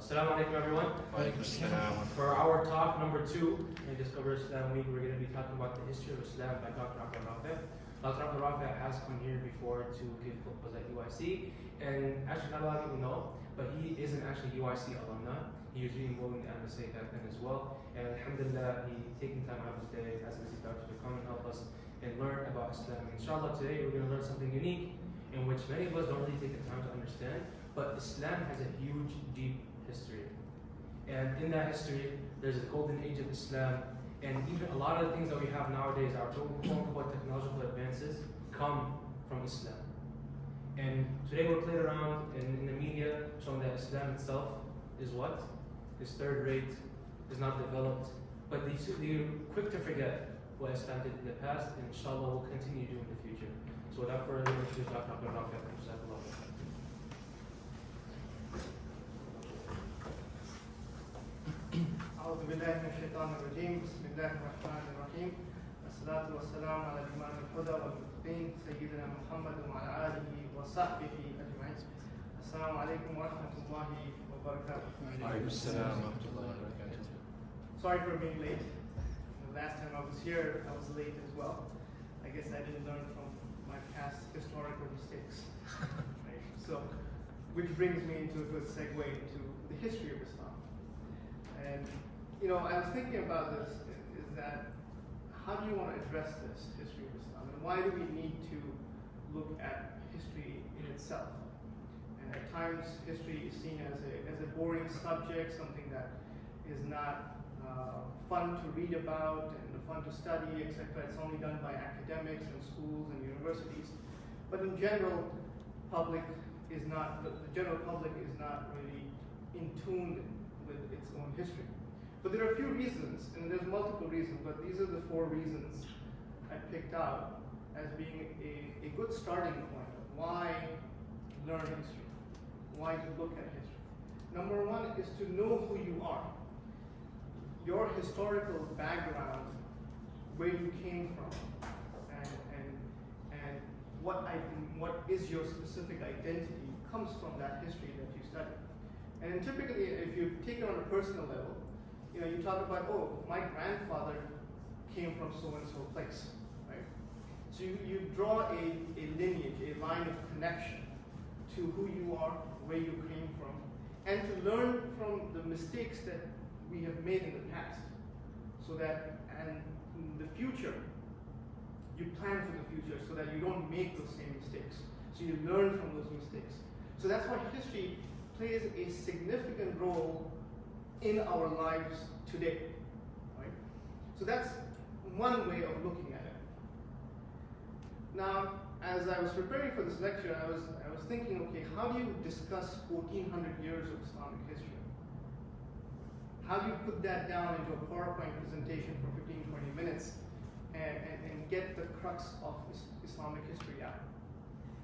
Assalamu alaikum everyone. For our talk number 2 in Discover Islam Week, we're going to be talking about the history of Islam by Dr. Abdur-Rafay. Dr. Abdur-Rafay has come here before to give khutbahs at UIC, and actually not a lot of people know, but he isn't actually UIC alumni. He was reading in the MSA back then as well, and alhamdulillah, he taking time out of his day as a busy doctor to come and help us and learn about Islam. Inshallah, today we're going to learn something unique in which many of us don't really take the time to understand, but Islam has a huge, deep history. And in that history, there's a golden age of Islam, and even a lot of the things that we have nowadays, our quote-unquote technological advances, come from Islam. And today we're playing around in the media showing that Islam itself is what? Is third rate, is not developed, but they're quick to forget what Islam did in the past, and inshallah will continue to do in the future. So without further ado, introduce Dr. Abdur-Rafay. أعوذ بالله من الشيطان الرجيم بسم الله الرحمن الرحيم الصلاة والسلام على الإمام الهدى والمتقين سيدنا محمد وعلى آله وصحبه أجمعين السلام عليكم ورحمة الله وبركاته. وعليكم السلام ورحمة الله وبركاته. Sorry for being late. The last time I was here, I was late as well. I guess I didn't learn from my past historical mistakes. Right? So, which brings me into a good segue into the history of Islam. And I was thinking about this, is that how do you want to address this history of Islam? And why do we need to look at history in itself? And at times, history is seen as a boring subject, something that is not fun to read about and fun to study, etc. It's only done by academics and schools and universities. But in general, the general public is not really in tune with its own history. But there are a few reasons, and there's multiple reasons, but these are the 4 reasons I picked out as being a good starting point of why learn history, why to look at history. Number 1 is to know who you are, your historical background, where you came from, and what is your specific identity comes from that history that you study. And typically, if you take it on a personal level, you talk about, my grandfather came from so-and-so place, right? So you draw a lineage, a line of connection to who you are, where you came from, and to learn from the mistakes that we have made in the past, so that and in the future, you plan for the future so that you don't make those same mistakes. So you learn from those mistakes. So that's why history plays a significant role in our lives today, right? So that's one way of looking at it. Now, as I was preparing for this lecture, I was thinking, okay, how do you discuss 1400 years of Islamic history? How do you put that down into a PowerPoint presentation for 15-20 minutes and get the crux of Islamic history out?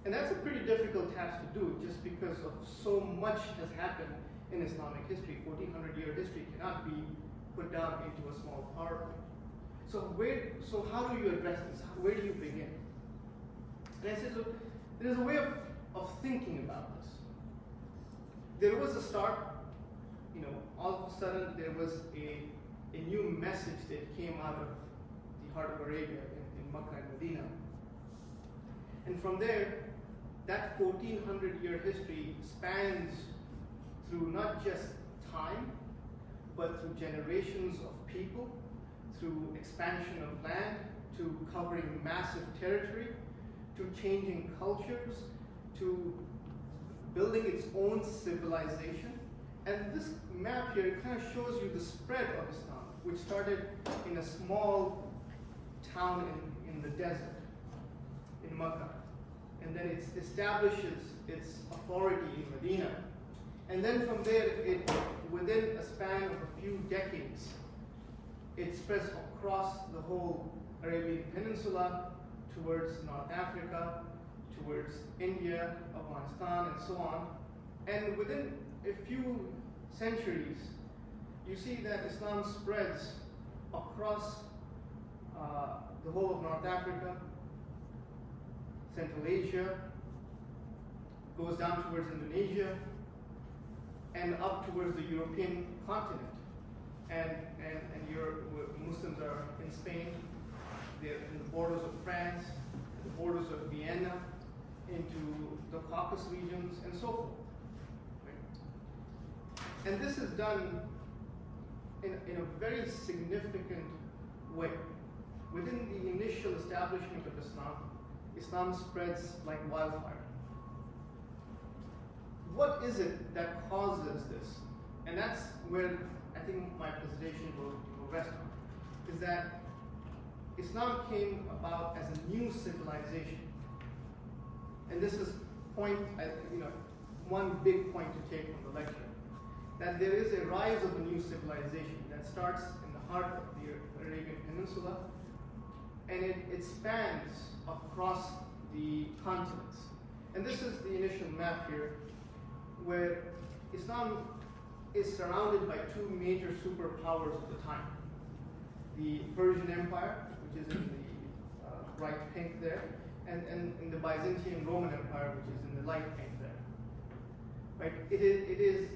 And that's a pretty difficult task to do, just because of so much has happened in Islamic history. 1400-year history cannot be put down into a small PowerPoint. So how do you address this? Where do you begin? And I said, so there's a way of thinking about this. There was a start, all of a sudden there was a new message that came out of the heart of Arabia in Makkah and Medina. And from there, that 1400-year history spans through not just time, but through generations of people, through expansion of land, to covering massive territory, to changing cultures, to building its own civilization. And this map here kind of shows you the spread of Islam, which started in a small town in the desert, in Makkah. And then it establishes its authority in Medina. And then from there, within a span of a few decades, it spreads across the whole Arabian Peninsula, towards North Africa, towards India, Afghanistan, and so on. And within a few centuries, you see that Islam spreads across the whole of North Africa, Central Asia, goes down towards Indonesia, and up towards the European continent. And Muslims are in Spain, they're in the borders of France, the borders of Vienna, into the Caucasus regions, and so forth. Right? And this is done in a very significant way. Within the initial establishment of Islam, Islam spreads like wildfire. What is it that causes this? And that's where I think my presentation will rest on, is that Islam came about as a new civilization. And this is one big point to take from the lecture, that there is a rise of a new civilization that starts in the heart of the Arabian Peninsula, and it spans across the continents. And this is the initial map here, where Islam is surrounded by two major superpowers of the time. The Persian Empire, which is in the bright pink there, and the Byzantine Roman Empire, which is in the light pink there. Right? It is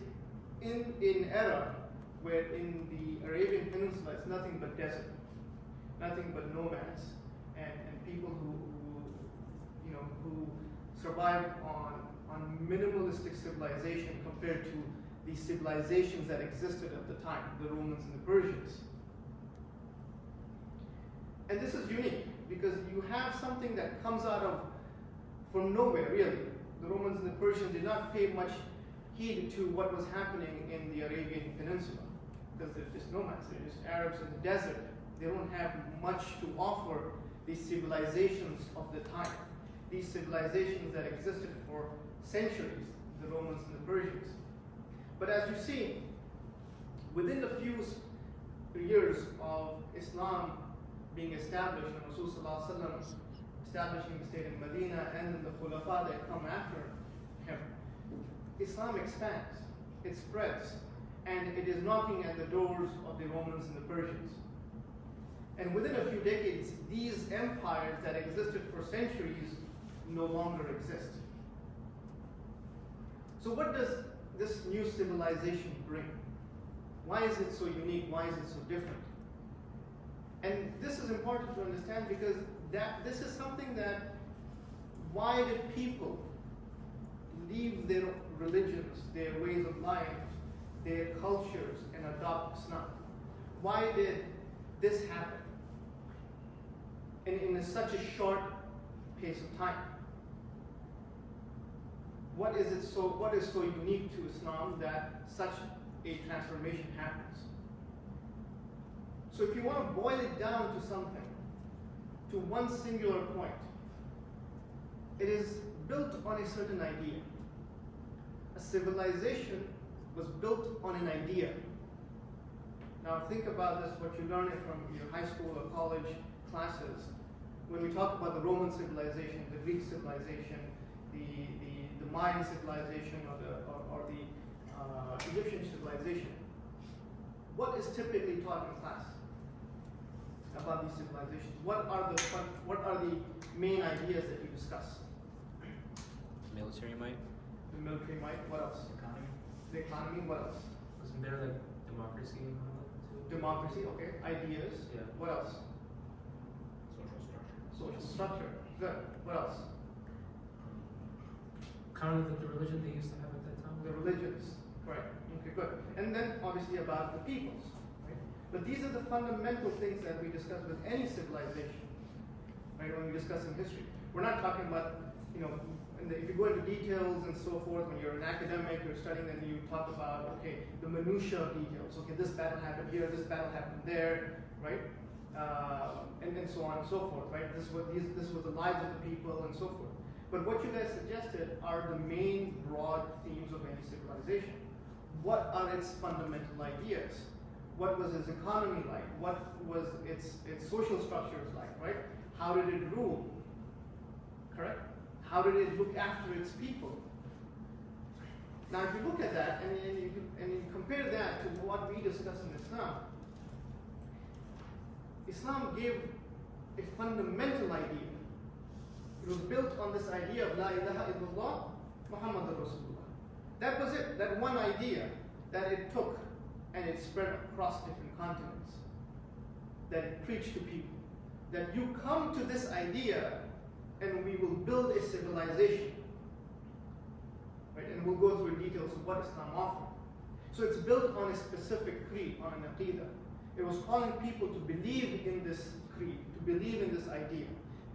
in an era where in the Arabian Peninsula it's nothing but desert, nothing but nomads, and people who survive on minimalistic civilization compared to the civilizations that existed at the time, the Romans and the Persians. And this is unique because you have something that comes out of from nowhere, really. The Romans and the Persians did not pay much heed to what was happening in the Arabian Peninsula because they're just nomads, they're just Arabs in the desert. They don't have much to offer these civilizations of the time. These civilizations that existed for centuries, the Romans and the Persians. But as you see, within the few years of Islam being established, and Rasul Sallallahu Alaihi Wasallam establishing the state in Medina, and then the Khulafa that come after him, Islam expands, it spreads, and it is knocking at the doors of the Romans and the Persians. And within a few decades, these empires that existed for centuries no longer exist. So what does this new civilization bring? Why is it so unique? Why is it so different? And this is important to understand because this is something that, why did people leave their religions, their ways of life, their cultures, and adopt Islam? Why did this happen in such a short pace of time? What is so unique to Islam that such a transformation happens? So if you want to boil it down to something, to one singular point, it is built on a certain idea. A civilization was built on an idea. Now think about this, what you learn from your high school or college classes. When we talk about the Roman civilization, the Greek civilization, the Mayan civilization, or the Egyptian civilization, what is typically taught in class about these civilizations? What are the main ideas that you discuss? Military might. The military might. What else? Economy. The economy. What else? Wasn't there like democracy and all that too? Democracy. Okay. Ideas. Yeah. What else? Social structure. Good. What else? Kind of like the religion they used to have at that time. The religions. Right. Okay. Good. And then obviously about the peoples. Right. But these are the fundamental things that we discuss with any civilization. Right. When we discuss in history, we're not talking about if you go into details and so forth, when you're an academic, you're studying, then you talk about, okay, the minutiae of details. Okay, this battle happened here, this battle happened there, right? And then so on and so forth, right? This was the lives of the people and so forth. But what you guys suggested are the main broad themes of any civilization. What are its fundamental ideas? What was its economy like? What was its social structures like, right? How did it rule? Correct? How did it look after its people? Now, if you look at that and you compare that to what we discuss in Islam, Islam gave a fundamental idea. It was built on this idea of La ilaha illallah, Muhammadur Rasulullah. That was it, that one idea that it took and it spread across different continents. That it preached to people. That you come to this idea and we will build a civilization. Right? And we'll go through details of what Islam offers. So it's built on a specific creed, on an aqidah. It was calling people to believe in this creed, to believe in this idea.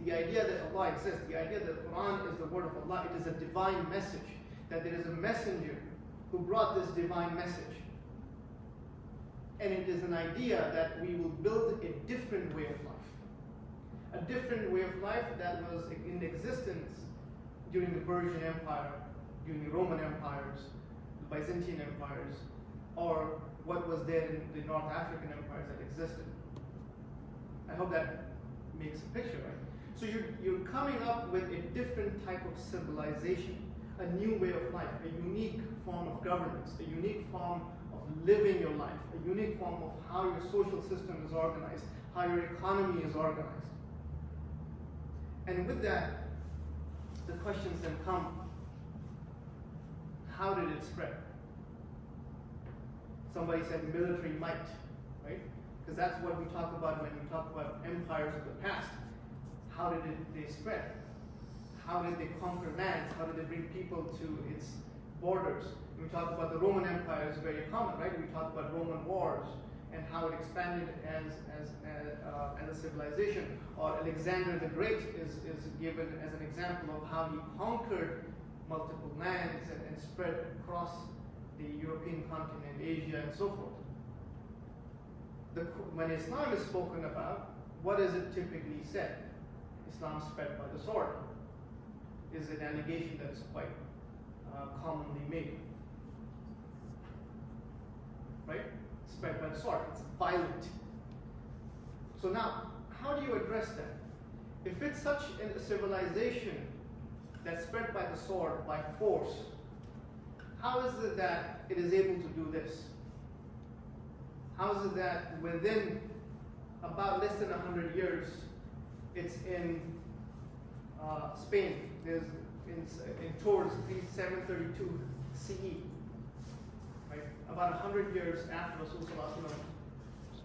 The idea that Allah exists, the idea that the Quran is the word of Allah, it is a divine message. That there is a messenger who brought this divine message. And it is an idea that we will build a different way of life. A different way of life that was in existence during the Persian Empire, during the Roman empires, the Byzantine empires, or what was there in the North African empires that existed. I hope that makes a picture, right? So you're coming up with a different type of civilization, a new way of life, a unique form of governance, a unique form of living your life, a unique form of how your social system is organized, how your economy is organized. And with that, the questions then come, how did it spread? Somebody said military might, right? Because that's what we talk about when we talk about empires of the past. How did they spread? How did they conquer lands? How did they bring people to its borders? When we talk about the Roman Empire, it's very common, right? We talk about Roman wars and how it expanded as a civilization. Or Alexander the Great is given as an example of how he conquered multiple lands and spread across the European continent, Asia, and so forth. When Islam is spoken about, what is it typically said? Islam spread by the sword is an allegation that is quite commonly made. Right? Spread by the sword. It's violent. So now, how do you address that? If it's such a civilization that's spread by the sword, by force, how is it that it is able to do this? How is it that within about less than 100 years, it's in Spain, there's in towards 732 CE, right? About 100 years after Rasulullah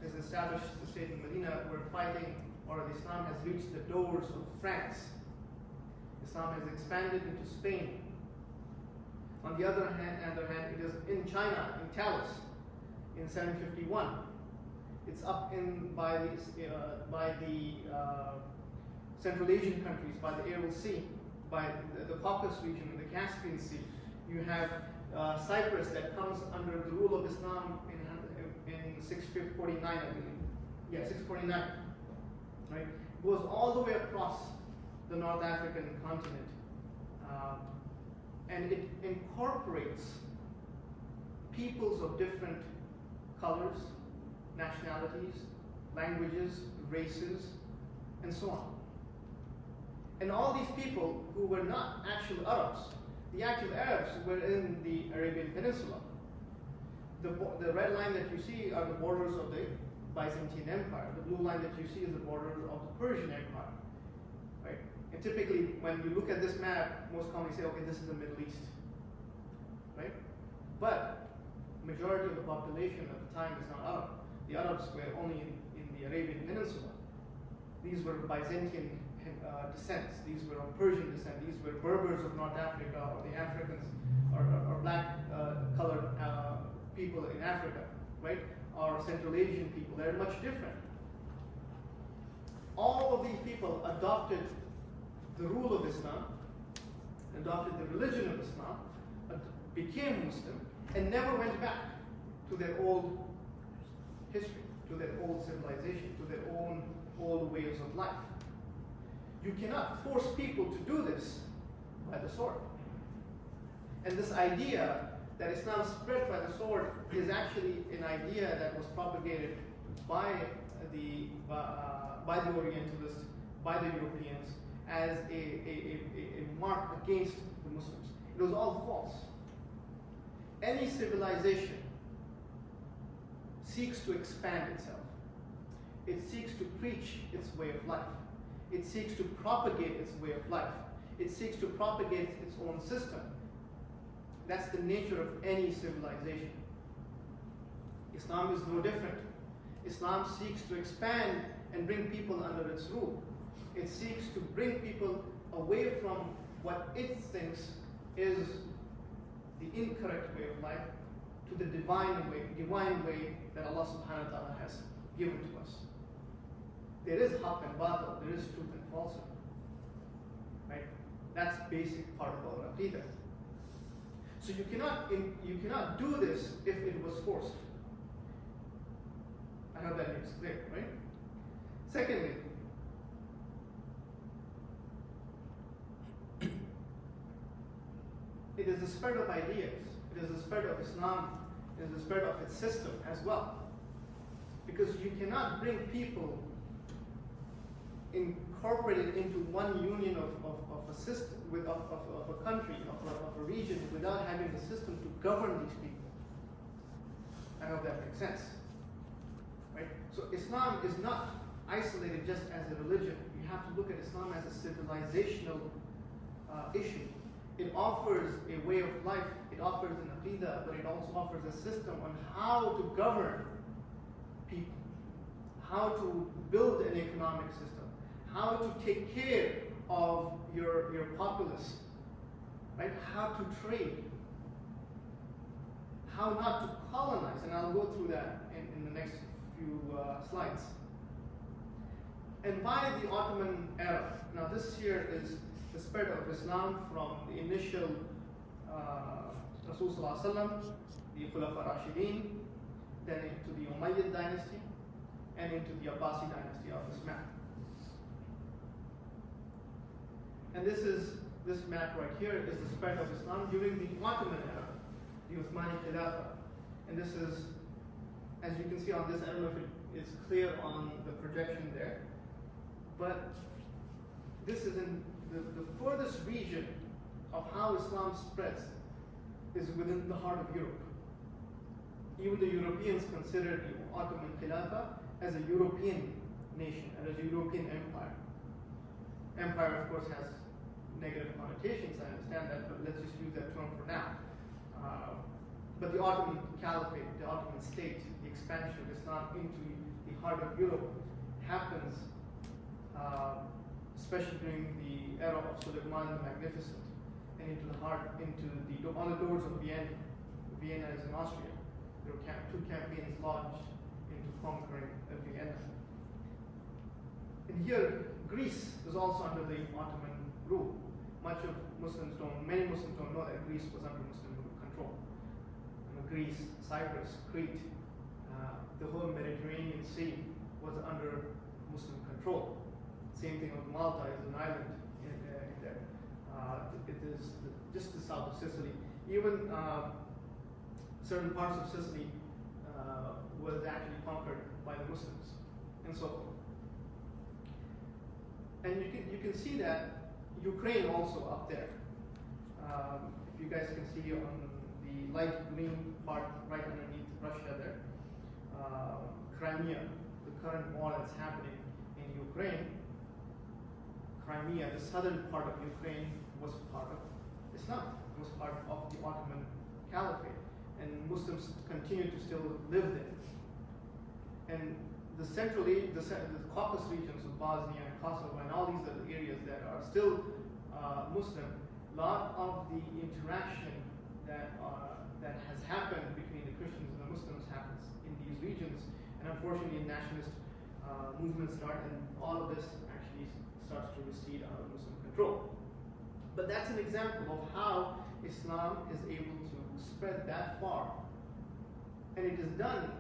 has established the state of Medina, we're fighting, or Islam has reached the doors of France. Islam has expanded into Spain. On the other hand, it is in China, in Talis, in 751. It's up by the Central Asian countries, by the Aral Sea, by the Caucasus region, and the Caspian Sea. You have Cyprus that comes under the rule of Islam in 649, I believe. Yeah, 649. Right? Goes all the way across the North African continent. And it incorporates peoples of different colors, nationalities, languages, races, and so on. And all these people who were not actual Arabs, the actual Arabs were in the Arabian Peninsula. The red line that you see are the borders of the Byzantine Empire. The blue line that you see is the borders of the Persian Empire. Right? And typically, when you look at this map, most commonly say, okay, this is the Middle East. Right? But majority of the population at the time is not Arab. The Arabs were only in the Arabian Peninsula. These were Byzantine descents. These were of Persian descent. These were Berbers of North Africa, or the Africans, or black colored people in Africa, right? Or Central Asian people. They're much different. All of these people adopted the rule of Islam, adopted the religion of Islam, became Muslim, and never went back to their old history, to their old civilization, to their own old ways of life. You cannot force people to do this by the sword. And this idea that Islam spread by the sword is actually an idea that was propagated by the Orientalists, by the Europeans, as a mark against the Muslims. It was all false. Any civilization seeks to expand itself. It seeks to preach its way of life. It seeks to propagate its way of life. It seeks to propagate its own system. That's the nature of any civilization. Islam is no different. Islam seeks to expand and bring people under its rule. It seeks to bring people away from what it thinks is the incorrect way of life to the divine way that Allah subhanahu wa ta'ala has given to us. There is haqq and batil, there is truth and falsehood. Right? That's basic part of our aqidah. So you cannot do this if it was forced. I hope that makes clear, right? Secondly, it is the spread of ideas. It is the spread of Islam. It is the spread of its system as well. Because you cannot bring people incorporated into one union of a system, of a country, of a region, without having a system to govern these people. I hope that makes sense. Right? So Islam is not isolated just as a religion. You have to look at Islam as a civilizational issue. It offers a way of life, it offers an aqidah, but it also offers a system on how to govern people, how to build an economic system, how to take care of your populace, right? How to trade, how not to colonize, and I'll go through that in the next few slides. And by the Ottoman era, now this here is the spread of Islam from the initial Rasul Sallallahu Alaihi Wasallam, the Khulafa Rashidin, then into the Umayyad dynasty, and into the Abbasi dynasty of this map. And this map right here is the spread of Islam during the Ottoman era, the Uthmani Khilafah. And this is, as you can see on this, I don't know if it is clear on the projection there, but this is in the furthest region of how Islam spreads is within the heart of Europe. Even the Europeans consider the Ottoman Khilafah as a European nation and as a European empire. Empire, of course, has negative connotations, I understand that, but let's just use that term for now. But the Ottoman Caliphate, the Ottoman state, the expansion of Islam into the heart of Europe happens especially during the era of Suleiman the Magnificent, and into the heart, on the doors of Vienna. Vienna is in Austria. There were two campaigns launched into conquering Vienna. And here, Greece was also under the Ottoman rule. Many Muslims don't know that Greece was under Muslim control. Greece, Cyprus, Crete, the whole Mediterranean Sea was under Muslim control. Same thing with Malta, is an island in there. It is just the south of Sicily. Even certain parts of Sicily was actually conquered by the Muslims, and so forth. And you can see that Ukraine also up there. If you guys can see on the light green part right underneath Russia there, Crimea, the current war that's happening in Ukraine. Crimea, the southern part of Ukraine, was part of Islam. It was part of the Ottoman Caliphate, and Muslims continue to still live there. And the Caucasus regions of Bosnia and Kosovo and all these other areas that are still Muslim, a lot of the interaction that has happened between the Christians and the Muslims happens in these regions, and unfortunately nationalist movements start, and all of this actually starts to recede out of Muslim control. But that's an example of how Islam is able to spread that far. And it is done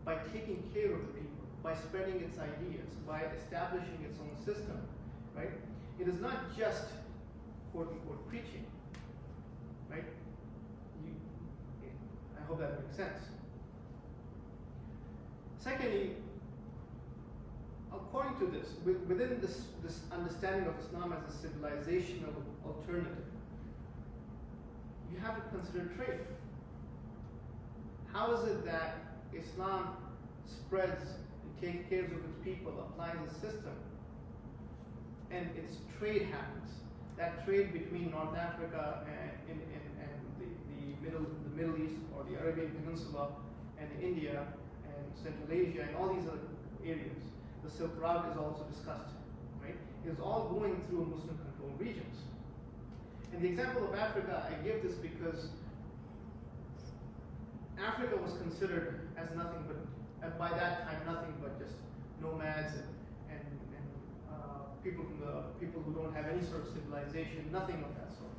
by taking care of the people, by spreading its ideas, by establishing its own system, right? It is not just quote unquote preaching, right? I hope that makes sense. Secondly, according to this, within this understanding of Islam as a civilizational alternative, you have to consider trade. How is it that Islam spreads and takes care of its people, applies a system, and its trade happens? That trade between North Africa and the Middle East or the Arabian Peninsula and India and Central Asia and all these other areas. The Silk Route is also discussed, right? It's all going through Muslim-controlled regions. And the example of Africa, I give this because Africa was considered as nothing but, by that time, nothing but just nomads and people who don't have any sort of civilization, nothing of that sort.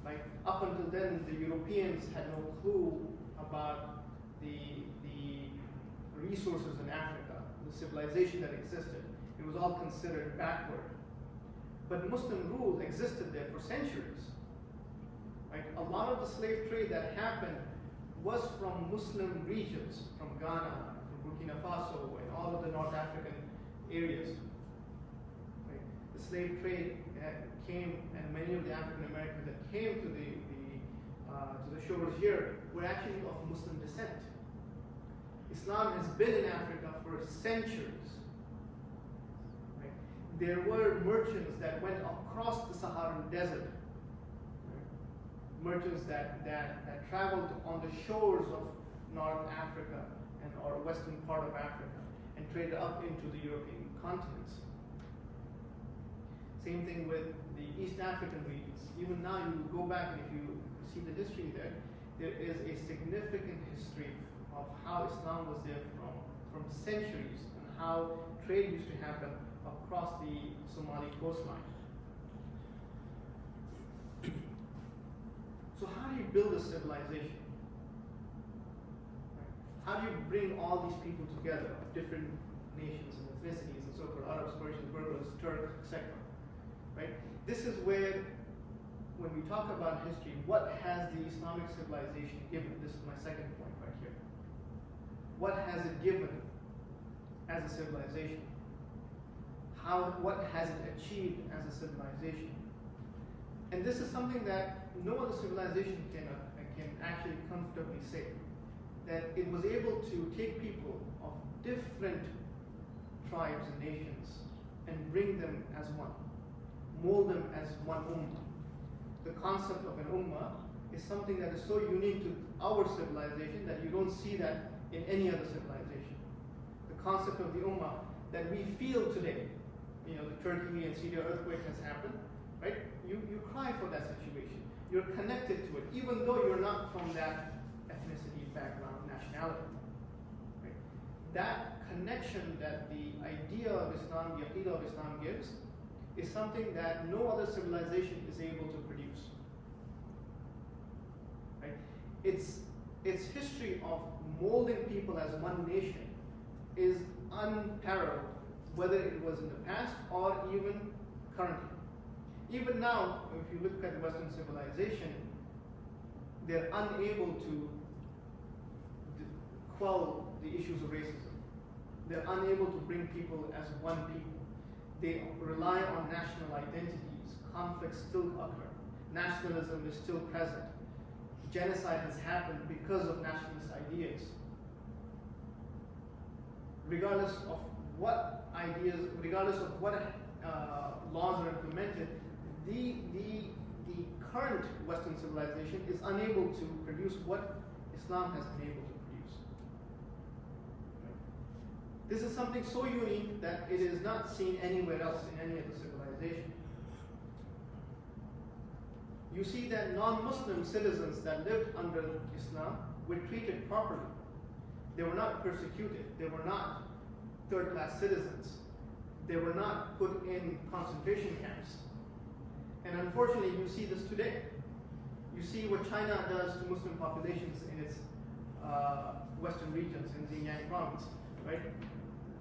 Like up until then, the Europeans had no clue about the resources in Africa, the civilization that existed. It was all considered backward. But Muslim rule existed there for centuries. Right? A lot of the slave trade that happened was from Muslim regions, from Ghana, from Burkina Faso, and all of the North African areas. Right? The slave trade came, and many of the African Americans that came to the shores here were actually of Muslim descent. Islam has been in Africa for centuries. Right? There were merchants that went across the Saharan desert. Merchants that traveled on the shores of North Africa or western part of Africa and traded up into the European continents. Same thing with the East African regions. Even now, you go back and if you see the history there is a significant history of how Islam was there from centuries and how trade used to happen across the Somali coastline. So how do you build a civilization? How do you bring all these people together of different nations and ethnicities and so forth, Arabs, Persians, Berbers, Turks, etc. Right? This is where, when we talk about history, what has the Islamic civilization given? This is my second point right here. What has it given as a civilization? What has it achieved as a civilization? And this is something that no other civilization can actually comfortably say. That it was able to take people of different tribes and nations and bring them as one, mold them as one ummah. The concept of an ummah is something that is so unique to our civilization that you don't see that in any other civilization. The concept of the ummah that we feel today, the Turkey and Syria earthquake has happened, right? You cry for that situation. You're connected to it, even though you're not from that ethnicity, background, nationality. Right? That connection that the idea of Islam, the aqidah of Islam gives, is something that no other civilization is able to produce. Right? Its history of molding people as one nation is unparalleled, whether it was in the past or even currently. Even now, if you look at the Western civilization, they're unable to quell the issues of racism. They're unable to bring people as one people. They rely on national identities. Conflicts still occur. Nationalism is still present. Genocide has happened because of nationalist ideas. Regardless of what ideas, regardless of what laws are implemented, the current Western civilization is unable to produce what Islam has been able to produce. This is something so unique that it is not seen anywhere else in any other civilization. You see that non-Muslim citizens that lived under Islam were treated properly. They were not persecuted. They were not third-class citizens. They were not put in concentration camps. And unfortunately, you see this today. You see what China does to Muslim populations in its western regions, in Xinjiang province, right?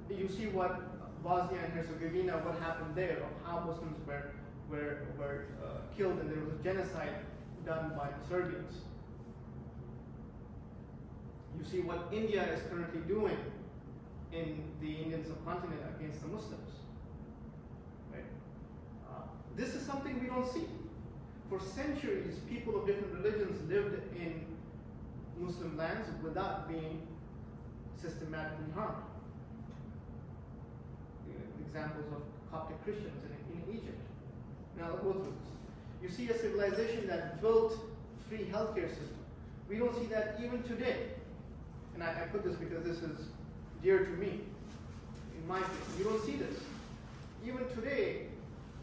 You see what Bosnia and Herzegovina, what happened there, of how Muslims were killed, and there was a genocide done by the Serbians. You see what India is currently doing in the Indian subcontinent against the Muslims. Right? This is something we don't see. For centuries, people of different religions lived in Muslim lands without being systematically harmed. Examples of Coptic Christians in Egypt. Now I'll go through this. You see a civilization that built free healthcare system. We don't see that even today. And I put this because this is dear to me. In my opinion, you don't see this. Even today,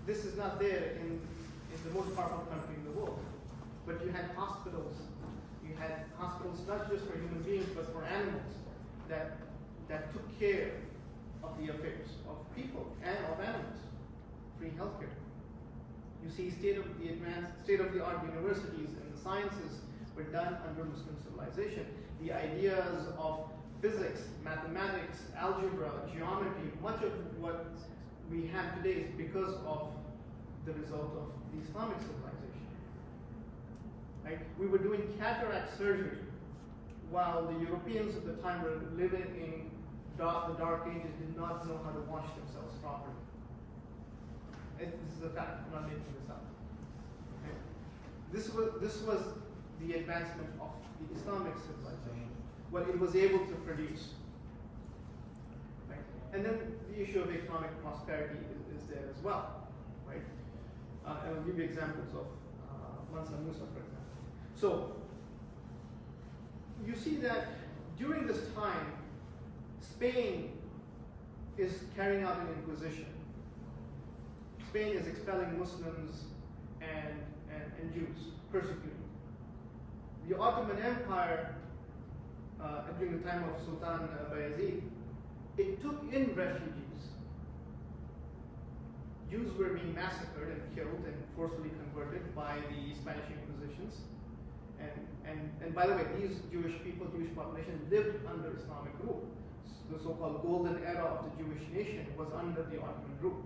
this is not there in the most powerful country in the world. But you had hospitals. You had hospitals not just for human beings, but for animals that took care of the affairs of people and of animals. Free healthcare. You see state-of-the-art universities and the sciences were done under Muslim civilization. The ideas of physics, mathematics, algebra, geometry, much of what we have today is because of the result of the Islamic civilization. Right? We were doing cataract surgery while the Europeans at the time were living in the Dark Ages, did not know how to wash themselves properly. This is a fact. I'm not making this up. Okay? This was the advancement of the Islamic civilization, what it was able to produce. Right? And then the issue of economic prosperity is there as well. Right? And I'll give you examples of Mansa Musa, for example. So, you see that during this time, Spain is carrying out an inquisition. Spain is expelling Muslims and Jews, persecuting. The Ottoman Empire, during the time of Sultan Bayezid, it took in refugees. Jews were being massacred and killed and forcibly converted by the Spanish Inquisitions. And by the way, these Jewish people, Jewish population lived under Islamic rule. The so-called golden era of the Jewish nation was under the Ottoman rule.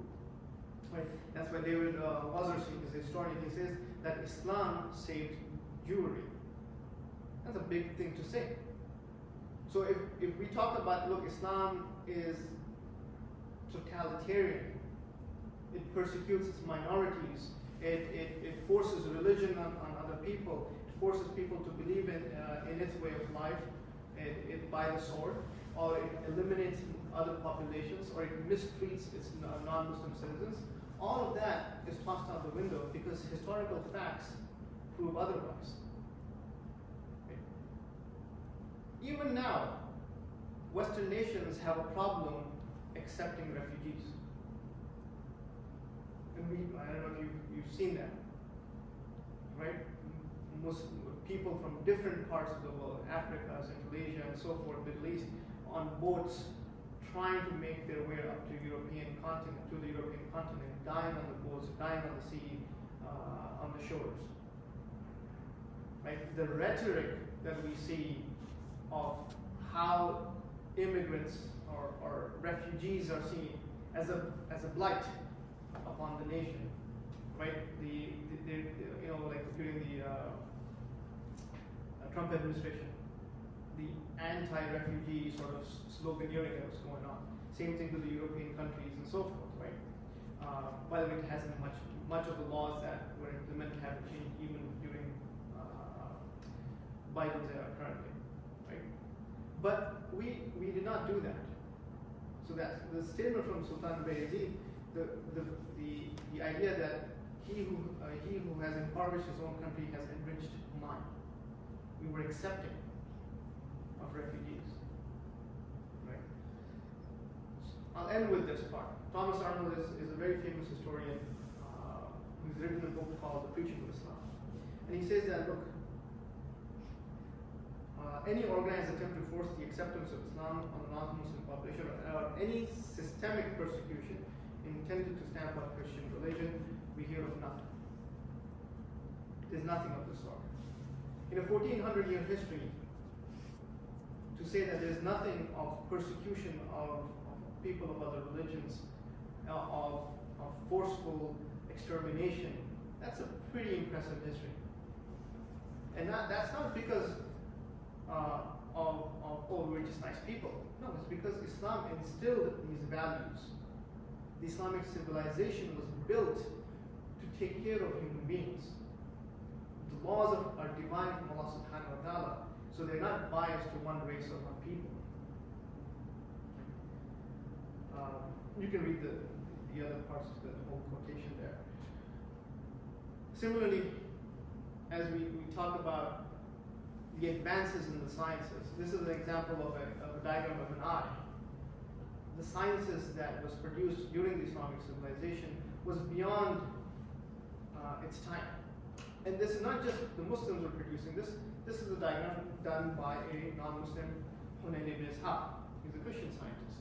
Right? That's why David Wazarsi is a historian. He says that Islam saved Jewry. That's a big thing to say. So if we talk about, look, Islam is totalitarian. It persecutes its minorities. It forces religion on other people. It forces people to believe in its way of life, it by the sword, or it eliminates other populations, or it mistreats its non-Muslim citizens. All of that is tossed out the window because historical facts prove otherwise. Okay. Even now, Western nations have a problem accepting refugees. And I don't know if you've seen that, right? People from different parts of the world, Africa, Central Asia, and so forth, Middle East, on boats trying to make their way up to the European continent, dying on the boats, dying on the sea, on the shores. Right? The rhetoric that we see of how immigrants or refugees are seen as a blight upon the nation, right? Like during the Trump administration, the anti-refugee sort of sloganeering that was going on. Same thing with the European countries and so forth, right? By the way, it hasn't much of the laws that were implemented haven't changed even during Biden's era currently, right? But we did not do that. So that's the statement from Sultan Bayezid, the idea that he who has impoverished his own country has enriched mine. We were accepting of refugees. Right? I'll end with this part. Thomas Arnold is a very famous historian who's written a book called The Preaching of Islam. And he says that, look, any organized attempt to force the acceptance of Islam on the non-Muslim population or any systemic persecution intended to stamp out Christian religion, we hear of nothing. There's nothing of the sort. In a 1400-year history, to say that there's nothing of persecution of people of other religions, of forceful extermination, that's a pretty impressive history. And that's not because we're just nice people. No, it's because Islam instilled these values. The Islamic civilization was built to take care of human beings. The laws are divine from Allah subhanahu wa ta'ala, so they're not biased to one race or one people. You can read the other parts of the whole quotation there. Similarly, as we talk about the advances in the sciences. This is an example of a diagram of an eye. The sciences that was produced during the Islamic civilization was beyond its time. And this is not just the Muslims were producing this. This is a diagram done by a non-Muslim, Hunayn ibn Ishaq. He's a Christian scientist.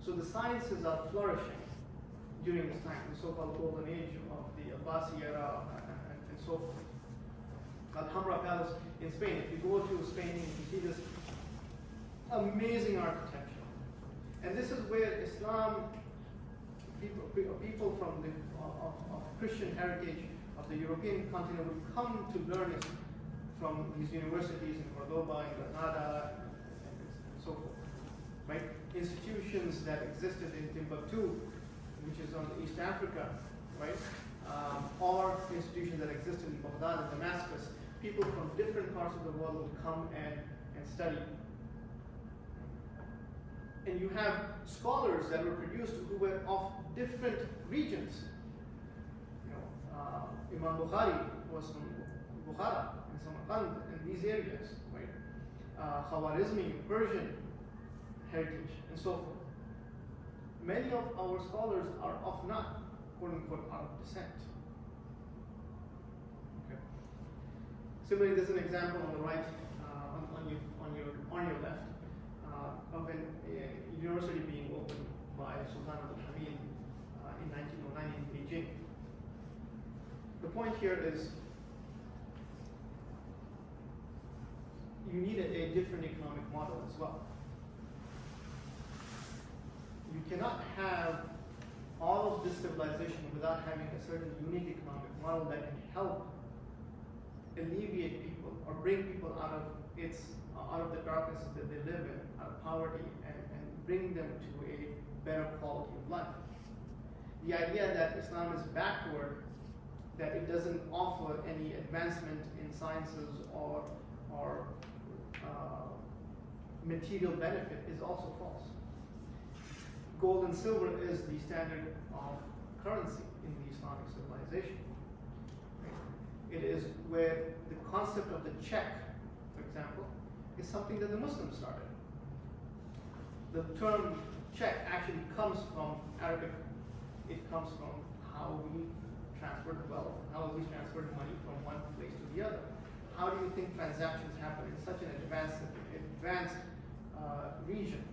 So the sciences are flourishing during this time, the so-called golden age of the Abbasi era and so forth. Alhambra Palace in Spain. If you go to Spain, you can see this amazing architecture. And this is where Islam, people from of Christian heritage of the European continent would come to learn it from these universities in Cordoba, in Granada, and so forth. Right? Institutions that existed in Timbuktu, which is on East Africa, right? Or institutions that existed in Baghdad and Damascus. People from different parts of the world would come and study. And you have scholars that were produced who were of different regions. You know, Imam Bukhari was from Bukhara and Samarkand and these areas, right? Khawarizmi, Persian heritage, and so forth. Many of our scholars are of not quote unquote Arab descent. Okay. Similarly, there's an example on the right, on your left, of a university being opened by Sultan Abdul Hamid in 1909 in Beijing. The point here is you need a different economic model as well. You cannot have all of this civilization without having a certain unique economic model that can help alleviate people or bring people out of the darkness that they live in, out of poverty, and bring them to a better quality of life. The idea that Islam is backward, that it doesn't offer any advancement in sciences or material benefit is also false. Gold and silver is the standard of currency in the Islamic civilization. It is where the concept of the check, for example, is something that the Muslims started. The term check actually comes from Arabic. It comes from how we transferred wealth, how we transferred money from one place to the other. How do you think transactions happen in such an advanced region?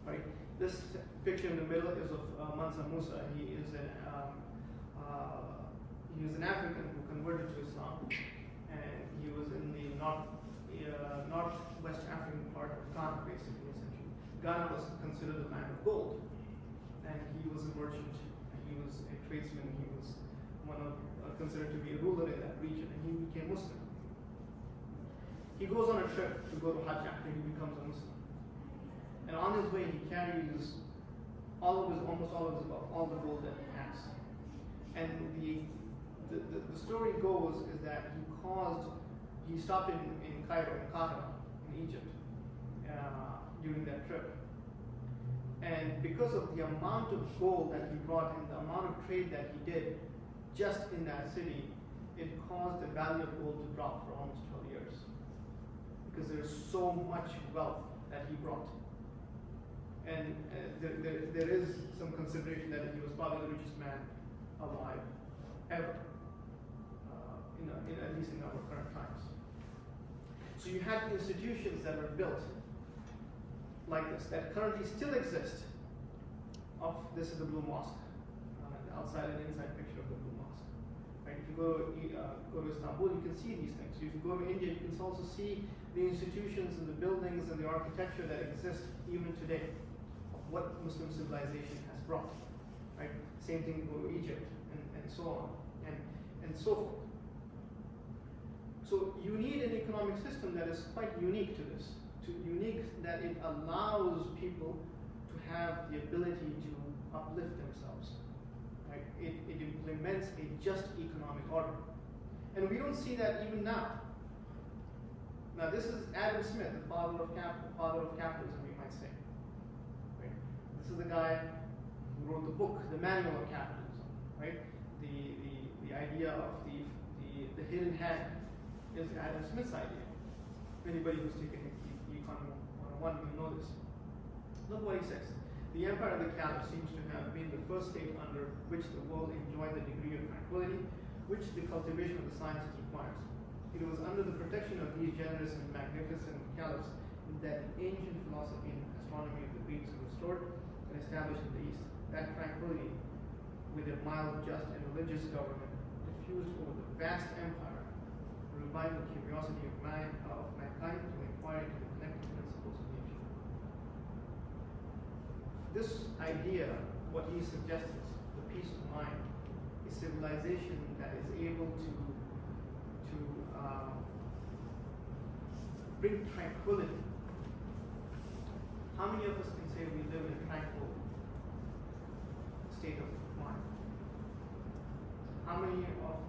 Right. This picture in the middle is of Mansa Musa. He is an African who converted to Islam, and he was in the northwest African part of Ghana, basically, essentially. Ghana was considered the land of gold, and he was a merchant, and he was a tradesman. He was considered to be a ruler in that region, and he became Muslim. He goes on a trip to go to Hajj after he becomes a Muslim. And on his way, he carries almost all of his wealth, all the gold that he has. And the story goes is that he stopped in Cairo, in Qahira, in Egypt, during that trip. And because of the amount of gold that he brought and the amount of trade that he did just in that city, it caused the value of gold to drop for almost 12 years. Because there's so much wealth that he brought. And there is some consideration that he was probably the richest man alive ever, at least in our current times. So you had institutions that were built like this, that currently still exist. This is the Blue Mosque, the outside and inside picture of the Blue Mosque. Right? If you go to Istanbul, you can see these things. If you go to India, you can also see the institutions and the buildings and the architecture that exist even today. What Muslim civilization has brought, right? Same thing go to Egypt and so on and so forth. So you need an economic system that is quite unique to this, unique that it allows people to have the ability to uplift themselves, right? It implements a just economic order, and we don't see that even now. Now this is Adam Smith, the father of capitalism, we might say. This is the guy who wrote the book, the Manual of Capitalism, right? The idea of the hidden hand is Adam Smith's idea. Anybody who's taken Econ 101 will know this. Look what he says. The empire of the Caliph seems to have been the first state under which the world enjoyed the degree of tranquility which the cultivation of the sciences requires. It was under the protection of these generous and magnificent caliphs that the ancient philosophy and astronomy of the Greeks was restored and established in the East. That tranquility, with a mild, just, and religious government, diffused over the vast empire, revived the curiosity of mankind to inquire into the connected principles of nature. This idea, what he suggests is the peace of mind, a civilization that is able to bring tranquility. How many of us can say we live in a tranquil state of mind? How many of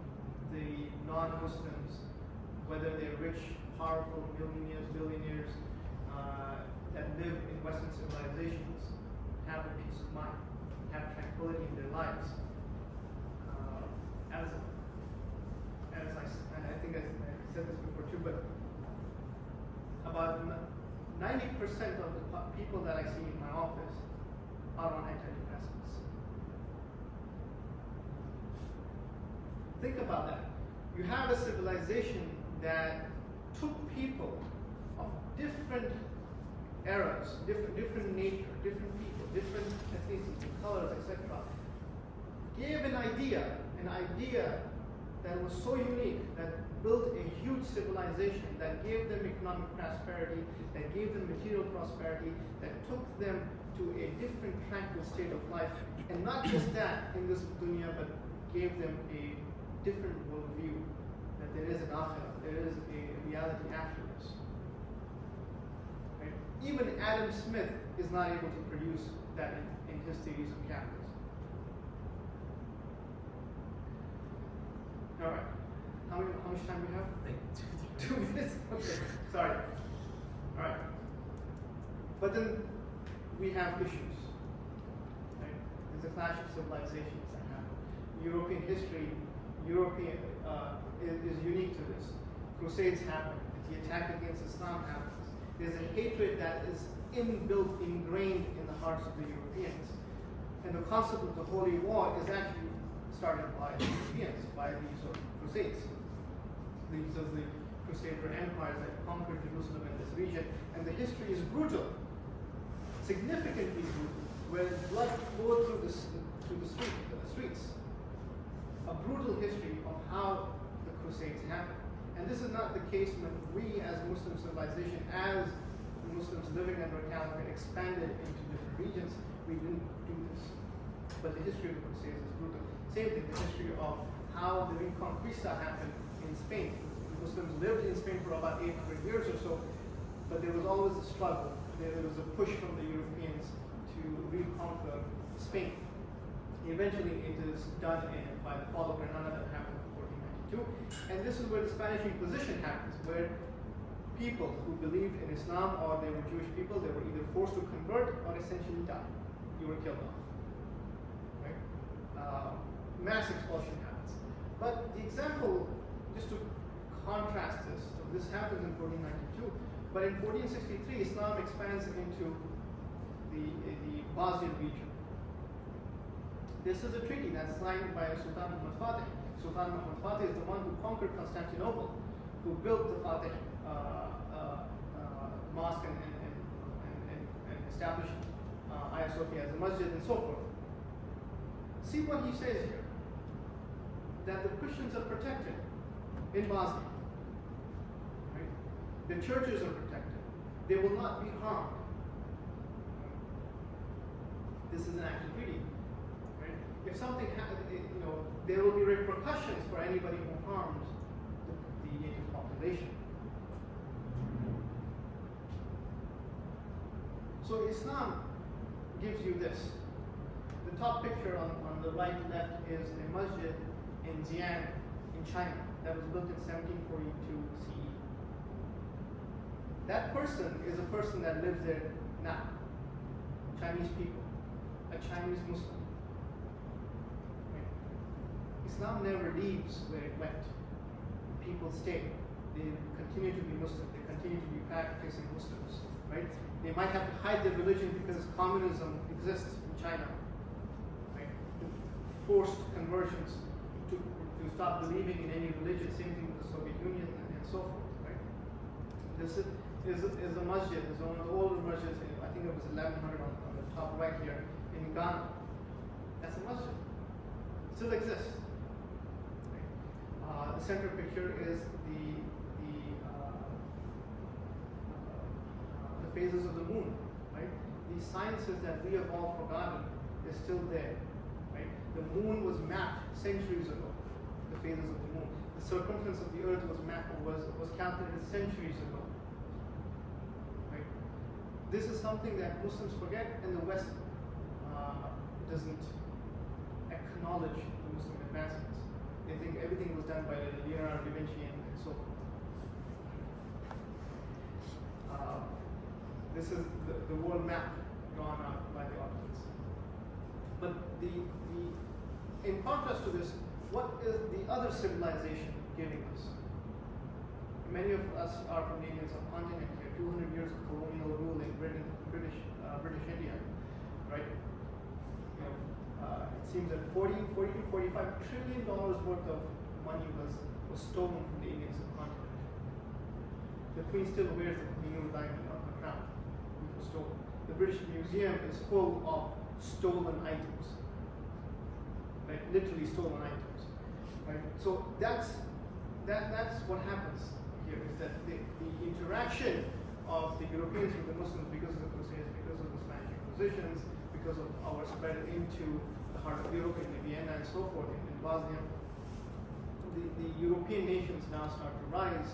the non-Muslims, whether they're rich, powerful, millionaires, billionaires, that live in Western civilizations, have a peace of mind, have tranquility in their lives? I think I said this before too, but about 90% of the people that I see in my office are on antidepressants. Think about that. You have a civilization that took people of different eras, different nature, different people, different ethnicities, colors, etc. Gave an idea that was so unique, that built a huge civilization, that gave them economic prosperity, that gave them material prosperity, that took them to a different tranquil state of life. And not just that in this dunya, but gave them a different worldview, that there is an akhirah, there is a reality after this. Right? Even Adam Smith is not able to produce that in his theories of capitalism. All right. How much time do we have? Like 2 minutes? Okay. Sorry. All right. But then we have issues. Right? There's a clash of civilizations that happen. European history, is unique to this. Crusades happen. The attack against Islam happens. There's a hatred that is inbuilt, ingrained in the hearts of the Europeans. And the concept of the Holy War is actually started by the Europeans, by these sort of crusades. These are the Crusader empires that conquered Jerusalem and this region, and the history is brutal, significantly brutal, where blood flowed through the streets. A brutal history of how the crusades happened. And this is not the case when we as Muslim civilization, as Muslims living under a caliphate, expanded into different regions. We didn't do this. But the history of the crusades is brutal. Same thing, the history of how the Reconquista happened in Spain. The Muslims lived in Spain for about 800 years or so, but there was always a struggle. There was a push from the Europeans to reconquer Spain. Eventually it is done by the fall of Granada that happened in 1492. And this is where the Spanish Inquisition happens, where people who believed in Islam or they were Jewish people, they were either forced to convert or essentially die. You were killed off. Right? Mass expulsion happens. But the example, just to contrast this, so this happens in 1492, but in 1463 Islam expands into the Bosnian region. This is a treaty that's signed by Sultan Muhammad Fatih. Sultan Muhammad Fatih is the one who conquered Constantinople, who built the Fatih mosque and established Hagia Sophia as a masjid and so forth. See what he says here, that the Christians are protected in Bosnia. Right? The churches are protected. They will not be harmed. This is an active treaty. Right? If something happens, there will be repercussions for anybody who harms the native population. So Islam gives you this. The top picture on the right left is a masjid in Xi'an in China that was built in 1742 CE. That person is a person that lives there now. Chinese people, a Chinese Muslim. Right? Islam never leaves where it went. People stay. they continue to be Muslim, they continue to be practicing Muslims, right? They might have to hide their religion because communism exists in China, right? Forced conversions to stop believing in any religion, same thing with the Soviet Union and so forth, right? This is a masjid, is one of the older masjids, I think it was 1100 on the top right here, in Ghana. That's a masjid. It still exists. The center picture is the phases of the moon, right? These sciences that we have all forgotten is still there, right? The moon was mapped centuries ago, the phases of the moon. The circumference of the earth was calculated centuries ago, right? This is something that Muslims forget, and the West doesn't acknowledge the Muslim advancements. They think everything was done by Leonardo da Vinci and so forth. This is the world map drawn out by the Ottomans. But in contrast to this, what is the other civilization giving us? Many of us are from the Indian subcontinent here, 200 years of colonial rule in British India, right? You know, it seems that 40 to 45 trillion dollars worth of money was stolen from the Indian subcontinent. The Queen still wears the Queen diamond on her crown, which was stolen. The British Museum is full of stolen items, right? Literally stolen items, right? So that's what happens here, is that the interaction of the Europeans with the Muslims, because of the Crusades, because of the Spanish Inquisitions, because of our spread into the heart of Europe, in Vienna and so forth, in Bosnia, the European nations now start to rise,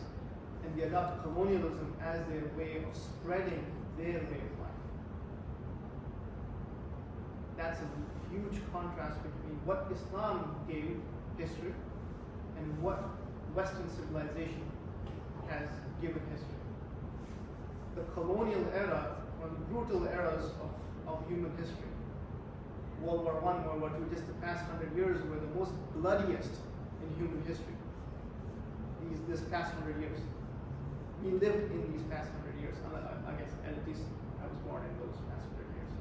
and they adopt colonialism as their way of spreading their way of life. That's a huge contrast between what Islam gave history and what Western civilization has given history. The colonial era, one of the brutal eras of human history, World War I, World War II, just the past 100 years were the most bloodiest in human history. This past 100 years. We lived in these past 100 years. I guess at least I was born in those past 100 years.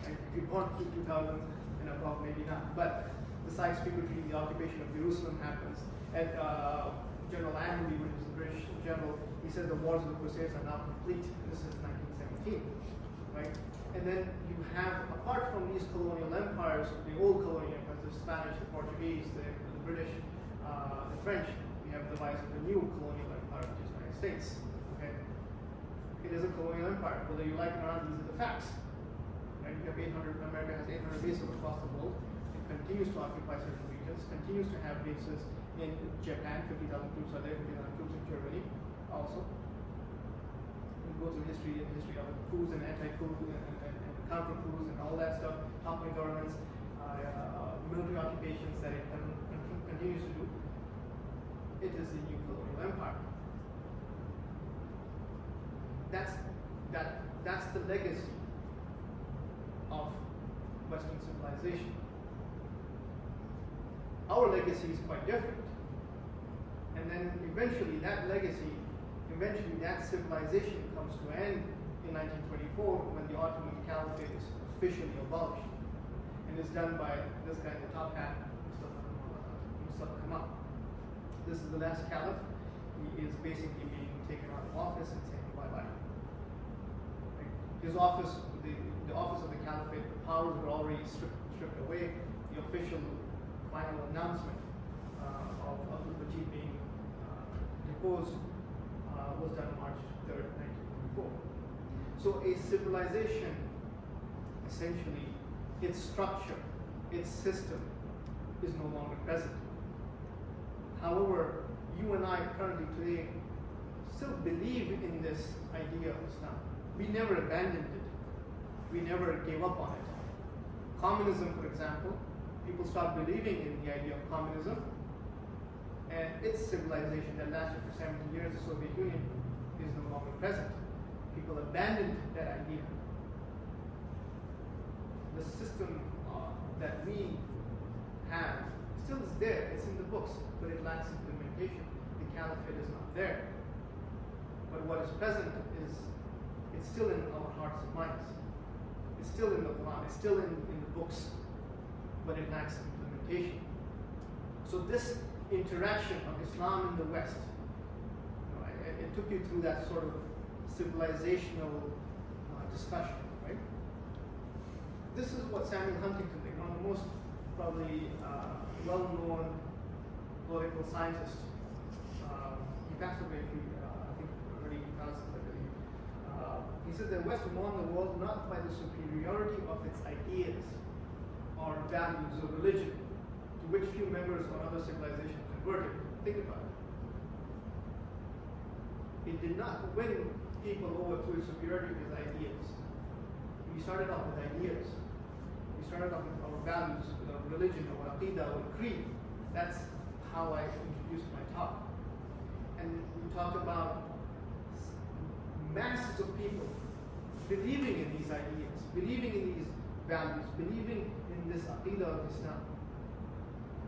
And if you're born to 2000 and above, maybe not. But the Sykes-Picot Treaty, the occupation of Jerusalem happens, and General Amberley, which was the British general, he said the wars of the Crusades are now complete. This is 1917, right? And then you have, apart from these colonial empires, the old colonial empires, the Spanish, the Portuguese, the British, the French, we have the rise of the new colonial empire, which is the United States. Okay? It is a colonial empire, whether you like it or not. These are the facts. Right? You have 800. America has 800 bases across the world. It continues to occupy certain regions. Continues to have bases in Japan. 50,000 troops are there. 50,000 troops in Germany, also. You go to history of coups and anti-coups and counter-coups and all that stuff. Toppling governments, military occupations that it continues to do. It is the new colonial empire. That's the legacy of Western civilization. Our legacy is quite different. And then eventually that civilization comes to an end in 1924 when the Ottoman Caliphate is officially abolished. And it's done by this guy in the top hat, Mustafa Kemal. This is the last caliph. He is basically being taken out of office and saying bye-bye. Right? His office, the office of the caliphate, the powers were already stripped away. The official final announcement of Abdur-Rafay being deposed was done March 3rd, 1924. So a civilization, essentially, its structure, its system, is no longer present. However, you and I currently today still believe in this idea of Islam. We never abandoned it. We never gave up on it. Communism, for example, people stopped believing in the idea of communism, and its civilization that lasted for 70 years, the Soviet Union, is no longer present. People abandoned that idea. The system that we have still is there, it's in the books, but it lacks implementation. The caliphate is not there. But what is present is, it's still in our hearts and minds. It's still in the Quran, it's still in the books, but it lacks implementation. So this interaction of Islam in the West, it took you through that sort of civilizational discussion, right? This is what Samuel Huntington, one of the most probably well-known political scientists, he passed away I think early 2000s, I believe. He said the West won the world not by the superiority of its ideas or values or religion, to which few members or other civilizations converted. Think about it. It did not win people over through its superiority of its ideas. We started off with ideas. We started off with our values, with our religion, our aqidah, our creed. That's how I introduced my talk. And we talked about masses of people believing in these ideas, believing in these values, believing in this aqidah of Islam.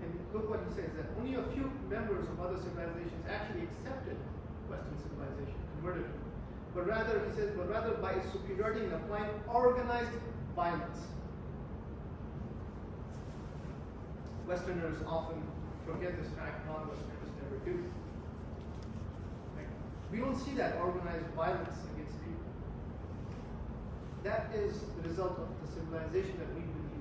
And look what he says, that only a few members of other civilizations actually accepted Western civilization, converted it. But rather, he says, by its superiority in applying organized violence. Westerners often forget this fact, non-Westerners never do. We don't see that organized violence against people. That is the result of the civilization that we believe in.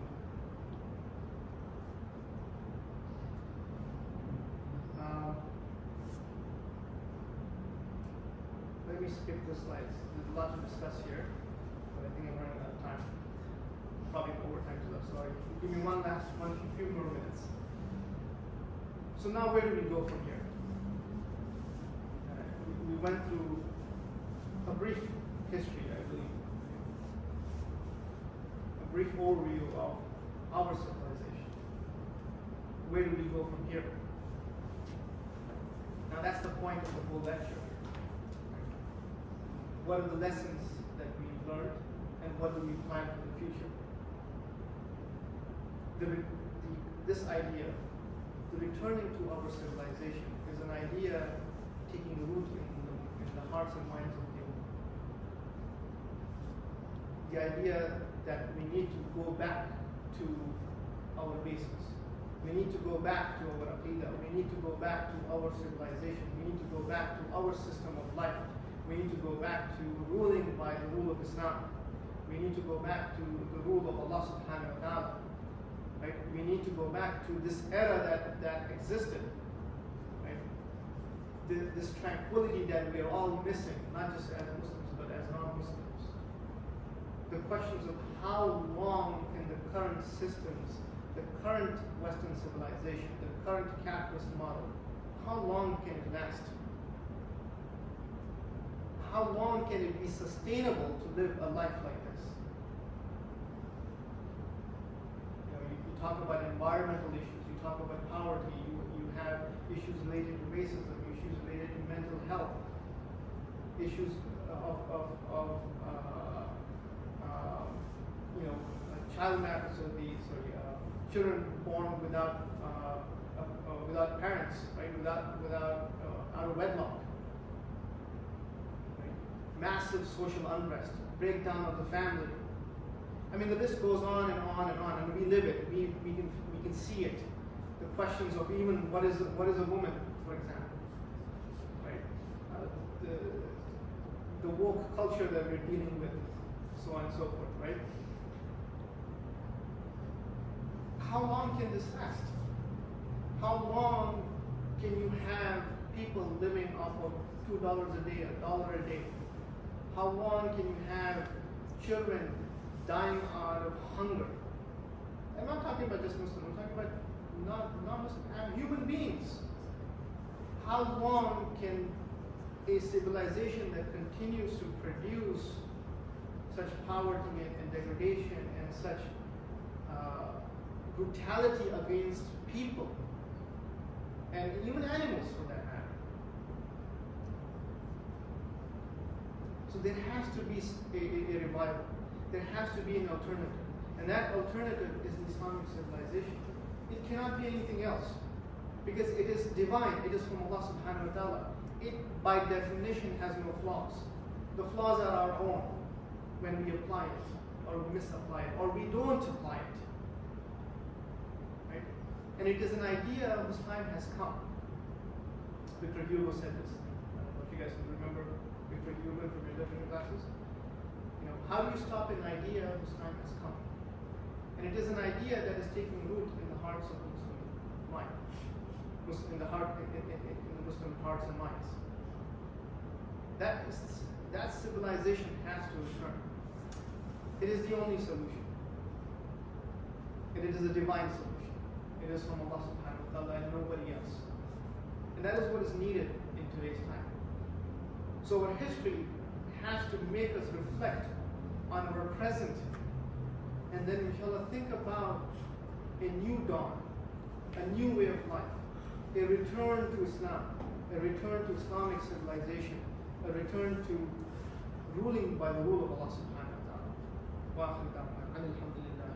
Let me skip the slides. There's a lot to discuss here, but I think I'm running out of time. Probably overtime to that, sorry. Give me few more minutes. So now where do we go from here? We went through a brief history, I believe. A brief overview of our civilization. Where do we go from here? Now that's the point of the whole lecture. What are the lessons that we learned, and what do we plan for the future? This idea, the returning to our civilization, is an idea taking root in the hearts and minds of the Ummah. The idea that we need to go back to our basics. We need to go back to our aqidah. We need to go back to our civilization. We need to go back to our system of life. We need to go back to ruling by the rule of Islam. We need to go back to the rule of Allah subhanahu wa ta'ala. Right? We need to go back to this era that existed. Right? This tranquility that we are all missing, not just as Muslims, but as non-Muslims. The questions of how long can the current systems, the current Western civilization, the current capitalist model, how long can it last? How long can it be sustainable to live a life like this? You talk about environmental issues, you talk about poverty, you have issues related to racism, issues related to mental health, issues of child marriage, children born without parents, right? Without out of wedlock. Massive social unrest, breakdown of the family. I mean, the list goes on and on and on, and we live it. We can see it. The questions of even what is a woman, for example, right? The woke culture that we're dealing with, so on and so forth, right? How long can this last? How long can you have people living off of $2 a day, $1 a day? How long can you have children dying out of hunger? I'm not talking about just Muslims, I'm talking about non-Muslim human beings. How long can a civilization that continues to produce such poverty and degradation and such brutality against people, and even animals for that matter? So there has to be a revival. There has to be an alternative. And that alternative is the Islamic civilization. It cannot be anything else. Because it is divine, it is from Allah subhanahu wa ta'ala. It by definition has no flaws. The flaws are our own when we apply it, or we misapply it, or we don't apply it. Right? And it is an idea whose time has come. Victor Hugo said this. I don't know if you guys can remember Victor Hugo from your literature classes. You know, how do you stop an idea whose time has come? And it is an idea that is taking root in the hearts of the Muslim mind, in the Muslim hearts and minds. That civilization has to return. It is the only solution. And it is a divine solution. It is from Allah subhanahu wa ta'ala and nobody else. And that is what is needed in today's time. So our history has to make us reflect on our present, and then inshallah think about a new dawn, a new way of life, a return to Islam, a return to Islamic civilization, a return to ruling by the rule of Allah subhanahu wa ta'ala. Wa akhir da'wana, alhamdulillah.